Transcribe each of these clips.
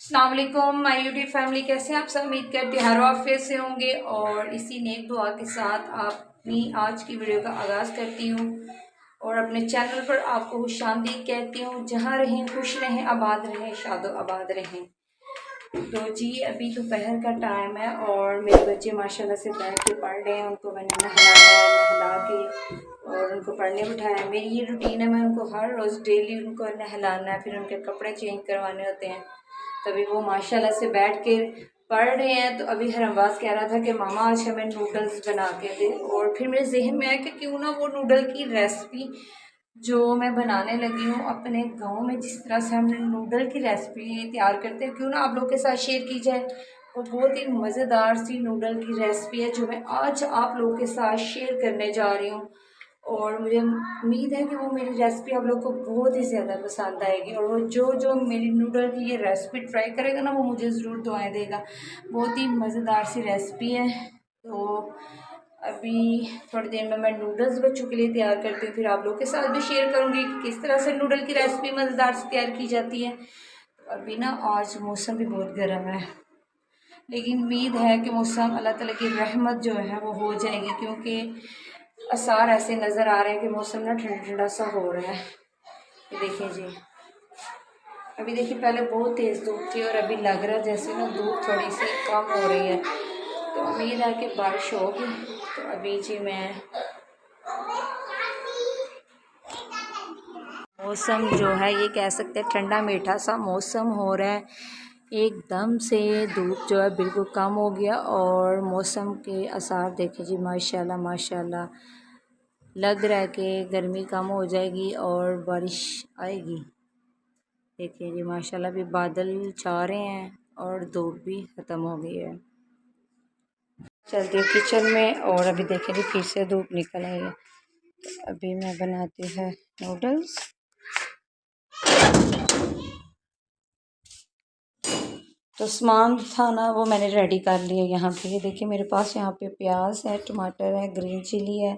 अस्सलाम वालेकुम my YouTube family, कैसे हैं आप सब। उम्मीद करते हैं हर ऑफिस से होंगे और इसी नेक दुआ के साथ अपनी आज की वीडियो का आगाज़ करती हूँ और अपने चैनल पर आपको खुशामदीद कहती हूँ। जहाँ रहें खुश रहें, आबाद रहें, शादो आबाद रहें। तो जी अभी दोपहर का टाइम है और मेरे बच्चे माशाल्लाह से बैठ के पढ़ रहे हैं। उनको मैंने नहला के और उनको पढ़ने बिठाया। मेरी ये रूटीन है, मैं उनको हर रोज़ डेली उनको नहलाना है, फिर उनके कपड़े चेंज करवाने होते हैं। तभी वो माशाल्लाह से बैठ के पढ़ रहे हैं। तो अभी हरमवाज कह रहा था कि मामा आज हमें नूडल्स बना के दे, और फिर मेरे जहन में आया कि क्यों ना वो नूडल की रेसिपी जो मैं बनाने लगी हूँ अपने गांव में, जिस तरह से हम नूडल की रेसिपी तैयार करते हैं, क्यों ना आप लोग के साथ शेयर की जाए। वो बहुत ही मज़ेदार सी नूडल की रेसिपी है जो मैं आज आप लोगों के साथ शेयर करने जा रही हूँ। और मुझे उम्मीद है कि वो मेरी रेसिपी आप लोग को बहुत ही ज़्यादा पसंद आएगी। और वो जो जो मेरी नूडल की ये रेसिपी ट्राई करेगा ना, वो मुझे ज़रूर दुआएं देगा। बहुत ही मज़ेदार सी रेसिपी है। तो अभी थोड़ी देर में मैं नूडल्स बच्चों के लिए तैयार करती हूँ, फिर आप लोग के साथ भी शेयर करूँगी कि किस तरह से नूडल की रेसिपी मज़ेदार से तैयार की जाती है। तो अभी ना आज मौसम भी बहुत गर्म है, लेकिन उम्मीद है कि मौसम अल्लाह ताला की रहमत जो है वो हो जाएगी, क्योंकि आसार ऐसे नज़र आ रहे हैं कि मौसम ना ठंडा ठंडा सा हो रहा है। ये देखिए जी, अभी देखिए पहले बहुत तेज़ धूप थी और अभी लग रहा है जैसे ना धूप थोड़ी सी कम हो रही है। तो उम्मीद है कि बारिश होगी। तो अभी जी मैं मौसम जो है ये कह सकते हैं ठंडा मीठा सा मौसम हो रहा है। एकदम से धूप जो है बिल्कुल कम हो गया और मौसम के आसार देखे जी, माशाल्लाह माशाल्लाह लग रहा है कि गर्मी कम हो जाएगी और बारिश आएगी। देखिए जी माशाल्लाह भी बादल छा रहे हैं और धूप भी ख़त्म हो गई है। चलती हूँ किचन में और अभी देखें जी फिर से धूप निकल आई है। तो अभी मैं बनाती हूँ नूडल्स। तो सामान था ना वो मैंने रेडी कर लिया यहाँ पे। ये देखिए मेरे पास यहाँ पे प्याज है, टमाटर है, ग्रीन चिली है,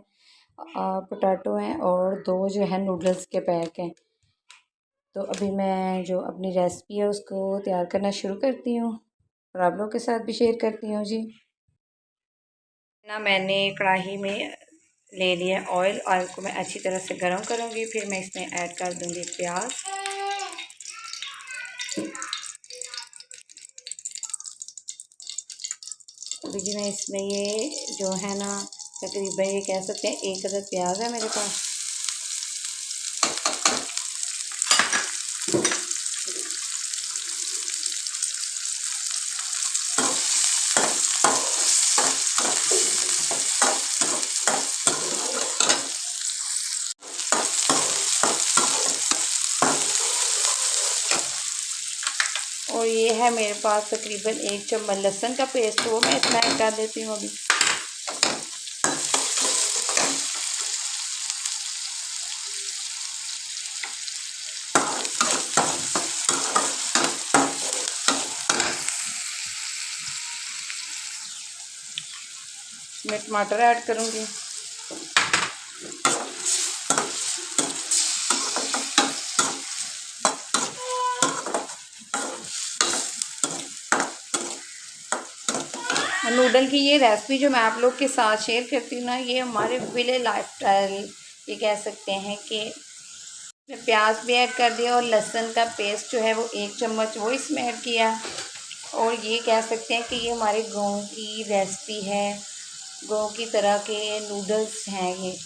पोटैटो हैं और 2 जो है नूडल्स के पैक हैं। तो अभी मैं जो अपनी रेसिपी है उसको तैयार करना शुरू करती हूँ और आप लोगों के साथ भी शेयर करती हूँ जी। ना मैंने कढ़ाई में ले लिया ऑयल। ऑयल को मैं अच्छी तरह से गर्म करूँगी, फिर मैं इसमें ऐड कर दूँगी प्याज। अभी जी मैं इसमें ये जो है ना तकरीबन ये कह सकते हैं 1 अदद प्याज है मेरे पास। और ये है मेरे पास तकरीबन 1 चम्मच लहसुन का पेस्ट, वो मैं इसमें ऐड कर देती हूँ अभी। मैं टमाटर ऐड करूँगी। नूडल की ये रेसिपी जो मैं आप लोग के साथ शेयर करती हूँ ना, ये हमारे विले लाइफस्टाइल ये कह सकते हैं कि मैं प्याज भी ऐड कर दिया और लहसुन का पेस्ट जो है वो 1 चम्मच वो इसमें ऐड किया। और ये कह सकते हैं कि ये हमारे गाँव की रेसिपी है, गाँव की तरह के नूडल्स हैं ये।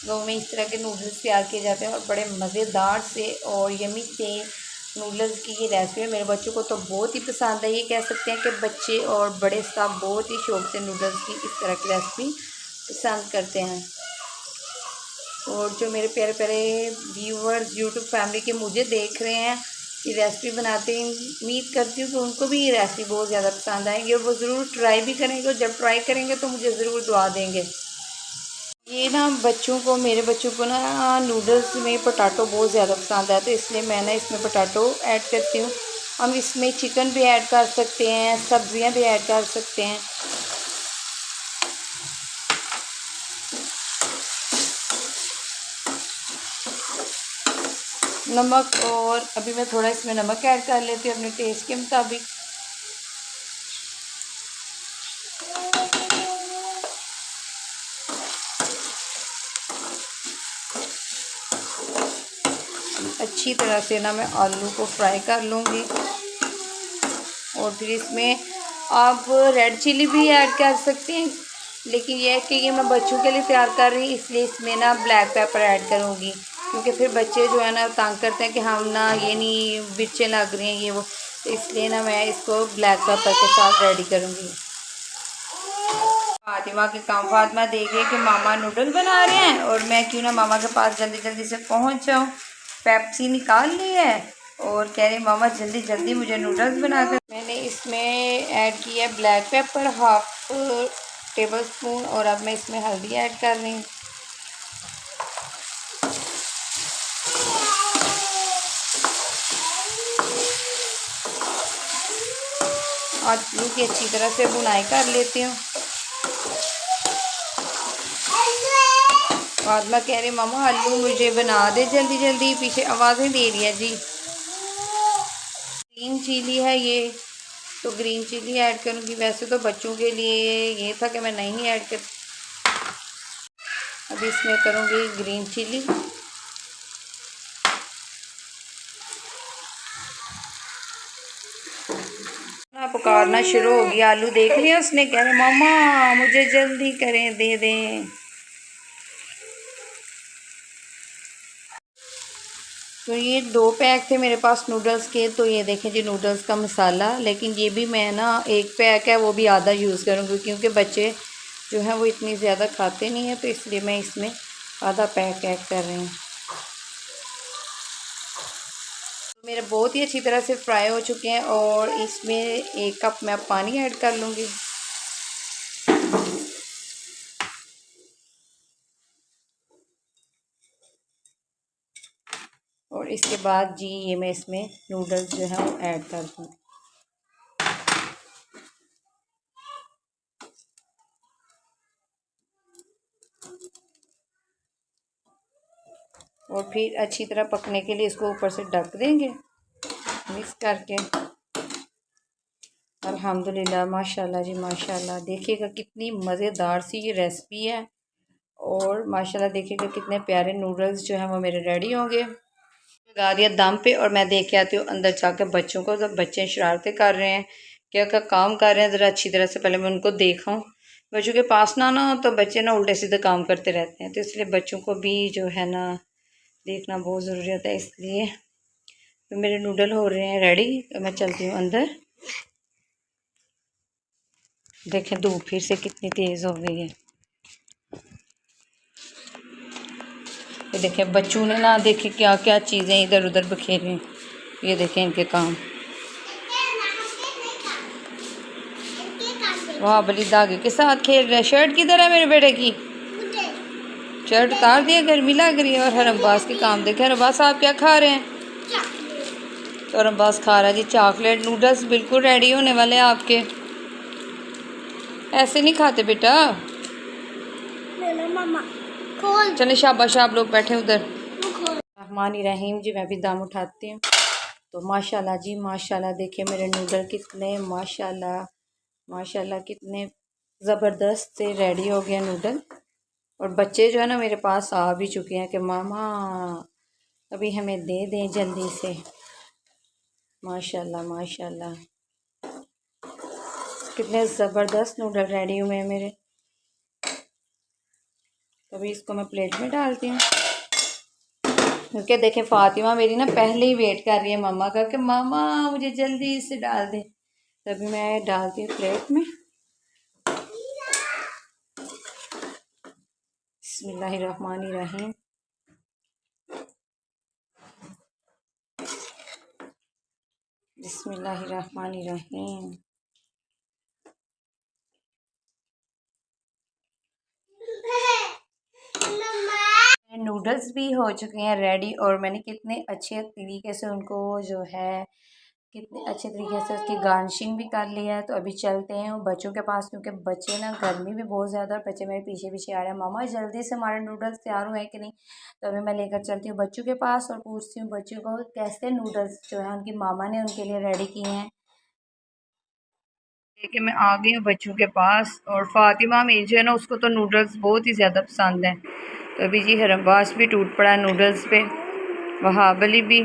गाँव में इस तरह के नूडल्स तैयार किए जाते हैं और बड़े मज़ेदार से और यमी से नूडल्स की ये रेसिपी मेरे बच्चों को तो बहुत ही पसंद है। ये कह सकते हैं कि बच्चे और बड़े सब बहुत ही शौक़ से नूडल्स की इस तरह की रेसिपी पसंद करते हैं। और जो मेरे प्यारे प्यारे व्यूअर्स यूट्यूब फैमिली के मुझे देख रहे हैं ये रेसिपी बनाते हैं, उम्मीद करती हूँ कि उनको भी ये रेसिपी बहुत ज़्यादा पसंद आएगी और वो ज़रूर ट्राई भी करेंगे। और जब ट्राई करेंगे तो मुझे ज़रूर दुआ देंगे। ये ना बच्चों को, मेरे बच्चों को ना नूडल्स में पोटैटो बहुत ज़्यादा पसंद है, तो इसलिए मैं ना इसमें पोटैटो ऐड करती हूँ। हम इसमें चिकन भी ऐड कर सकते हैं, सब्जियां भी ऐड कर सकते हैं। नमक, और अभी मैं थोड़ा इसमें नमक ऐड कर लेती हूँ अपने टेस्ट के मुताबिक। अच्छी तरह से ना मैं आलू को फ्राई कर लूँगी। और फिर इसमें आप रेड चिली भी ऐड कर सकते हैं, लेकिन यह है कि ये मैं बच्चों के लिए तैयार कर रही हूँ, इसलिए इसमें ना ब्लैक पेपर ऐड करूँगी, क्योंकि फिर बच्चे जो है ना तंग करते हैं कि हम ना ये नहीं मिर्चें लग रही हैं ये वो, तो इसलिए ना मैं इसको ब्लैक पेपर के साथ रेडी करूँगी। फातिमा के काम, फातिमा देखे कि मामा नूडल बना रहे हैं और मैं क्यों ना मामा के पास जल्दी जल्दी से पहुंच जाऊं। पेप्सी निकाल ली है और कह रही मामा जल्दी जल्दी मुझे नूडल्स बना कर। मैंने इसमें ऐड किया ब्लैक पेपर 1/2 टेबल स्पून, और अब मैं इसमें हल्दी ऐड कर रही हूँ। आलू की अच्छी तरह से बुनाई कर लेती हूँ। फातिमा कह रही मामा आलू मुझे बना दे जल्दी जल्दी, पीछे आवाज़ें दे रही है जी। ग्रीन चिली है ये, तो ग्रीन चिली ऐड करूँगी। वैसे तो बच्चों के लिए ये था कि मैं नहीं ऐड कर, अभी इसमें करूँगी ग्रीन चिली। पुकारना शुरू हो गया, आलू देख लिया उसने, कह रहे मामा मुझे जल्दी करें दे दें। तो ये 2 पैक थे मेरे पास नूडल्स के, तो ये देखें जी नूडल्स का मसाला। लेकिन ये भी मैं ना 1 पैक है वो भी आधा यूज़ करूँगी, क्योंकि बच्चे जो हैं वो इतनी ज़्यादा खाते नहीं हैं, तो इसलिए मैं इसमें आधा पैक ऐड कर रही हूँ। तो मेरे बहुत ही अच्छी तरह से फ्राई हो चुके हैं, और इसमें 1 कप मैं पानी ऐड कर लूँगी। और इसके बाद जी ये मैं इसमें नूडल्स जो है वो ऐड कर दूँ। और फिर अच्छी तरह पकने के लिए इसको ऊपर से ढक देंगे मिक्स करके। अल्हम्दुलिल्लाह माशाल्लाह जी माशाल्लाह, देखिएगा कितनी मज़ेदार सी ये रेसिपी है। और माशाल्लाह देखिएगा कितने प्यारे नूडल्स जो हैं वो मेरे रेडी होंगे। लगा दिया दम पे, और मैं देख के आती हूँ अंदर जाकर बच्चों को। तो बच्चे शरारतें कर रहे हैं, क्या क्या काम कर रहे हैं, ज़रा अच्छी तरह से पहले मैं उनको देखूँ। बच्चों के पास ना ना तो बच्चे ना उल्टे सीधे काम करते रहते हैं, तो इसलिए बच्चों को भी जो है ना देखना बहुत ज़रूरी होता है। इसलिए तो मेरे नूडल हो रहे हैं रेडी, तो मैं चलती हूँ अंदर। देखें धूप फिर से कितनी तेज़ हो गई है। ये देखें बच्चों ने ना देखे क्या क्या चीज़ें इधर उधर बखेरी हैं। ये देखें इनके काम। वाह बली दागे के साथ खेल रहे हैं। शर्ट किधर है मेरे बेटे की? शर्ट उतार दिया, गर्मी लग रही है। और हरमबाज के काम देखे। हरमबाज साहब क्या खा रहे हैं? तो हरमबाज खा रहा है जी चॉकलेट। नूडल्स बिल्कुल रेडी होने वाले हैं आपके। ऐसे नहीं खाते बेटा। चले शाबाश, आप लोग बैठे उधर। रहमानी रहीम जी, मैं भी दाम उठाती हूँ। तो माशाल्लाह जी माशाल्लाह, देखिए मेरे नूडल कितने माशाल्लाह माशाल्लाह कितने ज़बरदस्त से रेडी हो गए नूडल। और बच्चे जो है ना मेरे पास आ भी चुके हैं कि मामा अभी हमें दे दें जल्दी से। माशाल्लाह माशाल्लाह कितने ज़बरदस्त नूडल रेडी हुए हैं मेरे। अभी इसको मैं प्लेट में डालती हूँ, क्योंकि देखें फातिमा मेरी ना पहले ही वेट कर रही है मामा का कि मामा मुझे जल्दी से डाल दे। तभी मैं डालती हूँ प्लेट में। बिस्मिल्लाहिर्रहमानिर्रहीम। बिस्मिल्लाहिर्रहमानिर्रहीम। नूडल्स भी हो चुके हैं रेडी, और मैंने कितने अच्छे तरीके से उनको जो है कितने अच्छे तरीके से उसकी गार्निशिंग भी कर लिया है। तो अभी चलते हैं बच्चों के पास, क्योंकि बच्चे ना गर्मी भी बहुत ज़्यादा और बच्चे मेरे पीछे पीछे आ रहे हैं, मामा जल्दी से हमारे नूडल्स तैयार हुए कि नहीं। तो अभी मैं लेकर चलती हूँ बच्चों के पास और पूछती हूँ बच्चों को कैसे नूडल्स जो है उनकी मामा ने उनके लिए रेडी किए हैं। देखिए मैं आ गई हूँ बच्चों के पास और फातिमा मेरी जो है ना उसको तो नूडल्स बहुत ही ज़्यादा पसंद हैं। तो अभी जी हरमबास भी टूट पड़ा है नूडल्स पे, वहाब अली भी।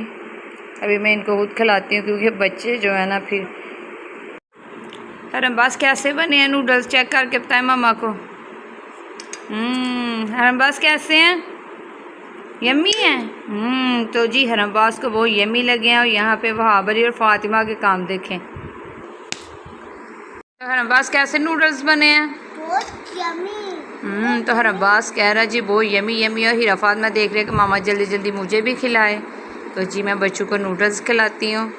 अभी मैं इनको खुद खिलाती हूँ क्योंकि बच्चे जो है ना फिर। हरमबास कैसे बने हैं नूडल्स, चेक करके बताएं मामा को। हरमबास कैसे हैं, यम्मी हैं। तो जी हरमबास को बहुत यम्मी लगे हैं। और यहाँ पे वहाब अली और फातिमा के काम देखें। तो हरमबास कैसे नूडल्स बने हैं, बहुत यम्मी। तो हरमबास कह रहा जी बहुत यम्मी यम्मी। और हीरा फातिमा देख रहे कि मामा जल्दी जल्दी मुझे भी खिलाए। तो जी मैं बच्चों को नूडल्स खिलाती हूँ।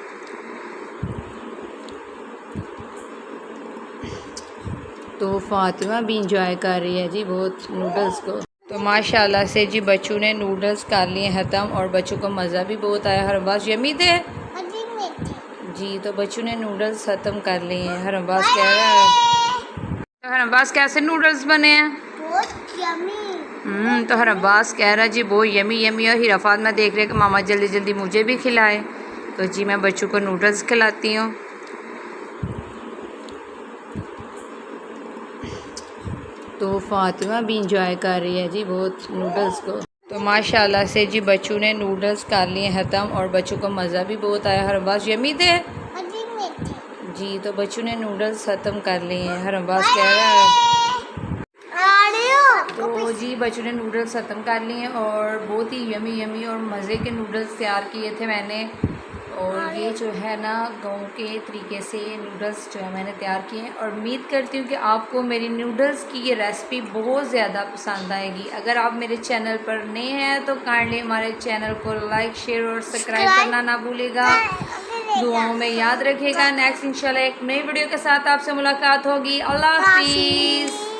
तो फातिमा भी इंजॉय कर रही है जी बहुत नूडल्स को। तो माशाल्लाह से जी बच्चों ने नूडल्स कर लिए ख़त्म और बच्चों को मज़ा भी बहुत आया। हरमबास यम्मी थे जी। तो बच्चों ने नूडल्स ख़त्म कर लिए हैं। हरमबास कह रहा है। तो हरमबास कैसे नूडल्स बने हैं, बहुत यम्मी। तो हरमबास कह रहा जी बहुत यम्मी यम्मी। और हीरा फातिमा देख रहे कि मामा जल्दी जल्दी मुझे भी खिलाए। तो जी मैं बच्चों को नूडल्स खिलाती हूँ। तो फातिमा भी इंजॉय कर रही है जी बहुत नूडल्स को। तो माशाल्लाह से जी बच्चों ने नूडल्स कर लिए ख़त्म और बच्चों को मज़ा भी बहुत आया। हरमबास यम्मी थे जी। तो बच्चों ने नूडल्स ख़त्म कर लिए हैं। हरमबास कह रहा है। तो जी बच्चों ने नूडल्स ख़त्म कर लिए हैं और बहुत ही यमी यमी और मज़े के नूडल्स तैयार किए थे मैंने। और ये जो है ना गाँव के तरीके से नूडल्स जो है मैंने तैयार किए हैं। और उम्मीद करती हूँ कि आपको मेरी नूडल्स की ये रेसिपी बहुत ज़्यादा पसंद आएगी। अगर आप मेरे चैनल पर नए हैं तो काइंडली हमारे चैनल को लाइक शेयर और सब्सक्राइब करना ना भूलिएगा। दुआओं में याद रखिएगा। नेक्स्ट इंशाल्लाह एक नई वीडियो के साथ आपसे मुलाकात होगी। अल्लाह हाफिज़।